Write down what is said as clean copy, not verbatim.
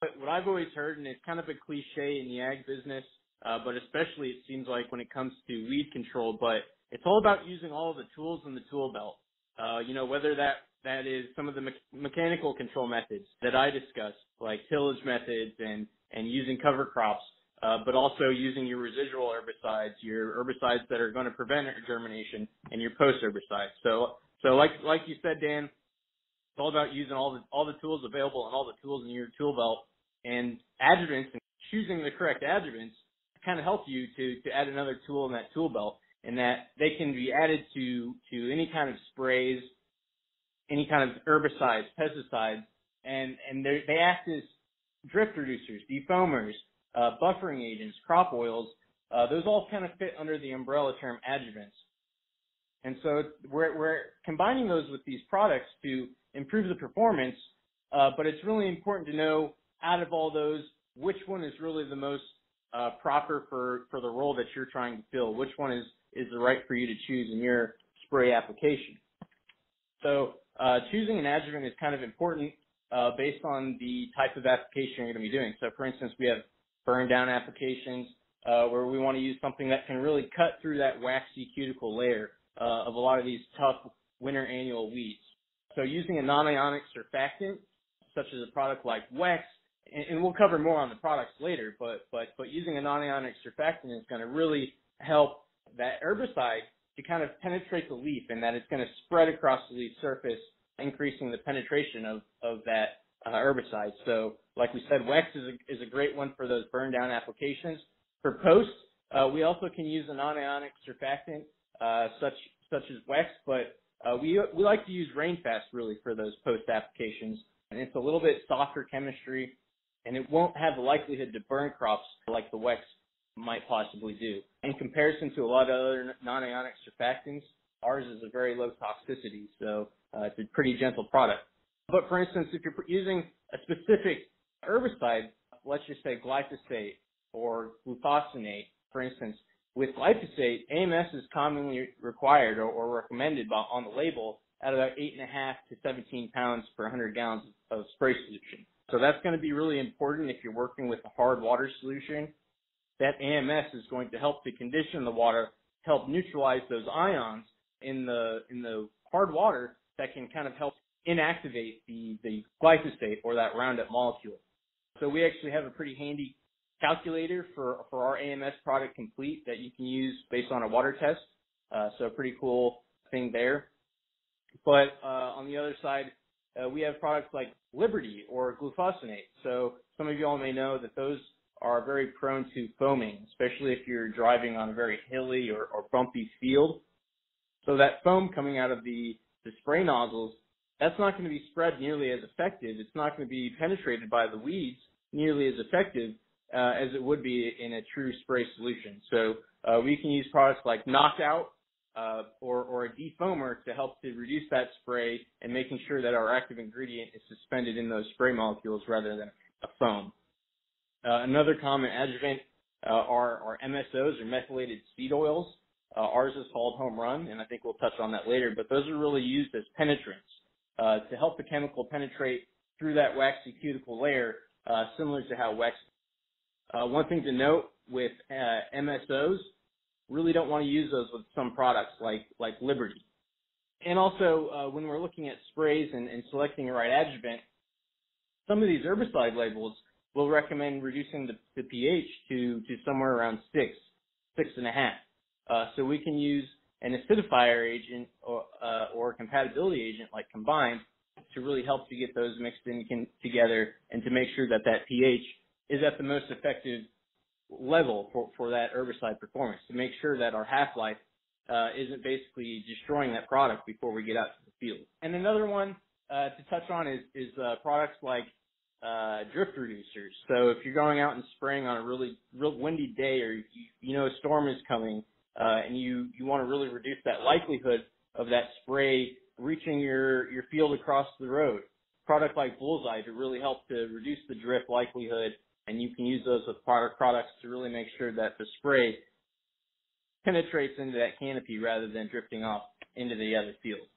But what I've always heard, and it's kind of a cliche in the ag business, but especially it seems like when it comes to weed control, but it's all about using all of the tools in the tool belt. Whether that is some of the mechanical control methods that I discussed, like tillage methods and using cover crops, but also using your residual herbicides, your herbicides that are going to prevent germination, and your post herbicides. So like you said, Dan, it's all about using all the tools available and all the tools in your tool belt, and adjuvants, and choosing the correct adjuvants kind of help you to add another tool in that tool belt, and that they can be added to any kind of sprays, any kind of herbicides, pesticides, and they act as drift reducers, defoamers, buffering agents, crop oils. Those all kind of fit under the umbrella term adjuvants. And so we're combining those with these products to improve the performance, but it's really important to know, out of all those, which one is really the most proper for the role that you're trying to fill, which one is the right for you to choose in your spray application. So choosing an adjuvant is kind of important based on the type of application you're going to be doing. So for instance, we have burn down applications where we want to use something that can really cut through that waxy cuticle layer of a lot of these tough winter annual weeds. So using a non-ionic surfactant, such as a product like Wex, and we'll cover more on the products later, but using a non-ionic surfactant is going to really help that herbicide to kind of penetrate the leaf, and that it's going to spread across the leaf surface, increasing the penetration of that herbicide. So like we said, Wex is a great one for those burn down applications. For post, we also can use a non-ionic surfactant such as Wex, but we like to use Rainfast really for those post applications, and it's a little bit softer chemistry, and it won't have the likelihood to burn crops like the Wex might possibly do. In comparison to a lot of other non-ionic surfactants, ours is a very low toxicity, so it's a pretty gentle product. But for instance, if you're using a specific herbicide, let's just say glyphosate or glufosinate, for instance, with glyphosate, AMS is commonly required or recommended on the label at about 8.5 to 17 pounds per 100 gallons of spray solution. So that's going to be really important if you're working with a hard water solution. That AMS is going to help to condition the water, help neutralize those ions in the hard water that can kind of help inactivate the glyphosate or that Roundup molecule. So we actually have a pretty handy calculator for our AMS product complete that you can use based on a water test. So a pretty cool thing there. But on the other side, we have products like Liberty or glufosinate. So some of you all may know that those are very prone to foaming, especially if you're driving on a very hilly or bumpy field. So that foam coming out of the spray nozzles, that's not going to be spread nearly as effective. It's not going to be penetrated by the weeds nearly as effective as it would be in a true spray solution. So we can use products like Knockout or a defoamer to help to reduce that spray and making sure that our active ingredient is suspended in those spray molecules rather than a foam. Another common adjuvant are MSOs, or methylated seed oils. Ours is called Home Run, and I think we'll touch on that later, but those are really used as penetrants to help the chemical penetrate through that waxy cuticle layer, similar to how Wex. One thing to note with MSOs, really don't want to use those with some products like Liberty. And also, when we're looking at sprays and selecting the right adjuvant, some of these herbicide labels will recommend reducing the pH to somewhere around 6.5. So we can use an acidifier agent or a compatibility agent like Combined to really help to get those mixed in together and to make sure that pH is at the most effective level for that herbicide performance, to make sure that our half-life isn't basically destroying that product before we get out to the field. And another one to touch on is products like drift reducers. So if you're going out and spraying on a real windy day, or you know a storm is coming, and you want to really reduce that likelihood of that spray reaching your field across the road, a product like Bullseye to really help to reduce the drift likelihood, and you can use those with products to really make sure that the spray penetrates into that canopy rather than drifting off into the other field.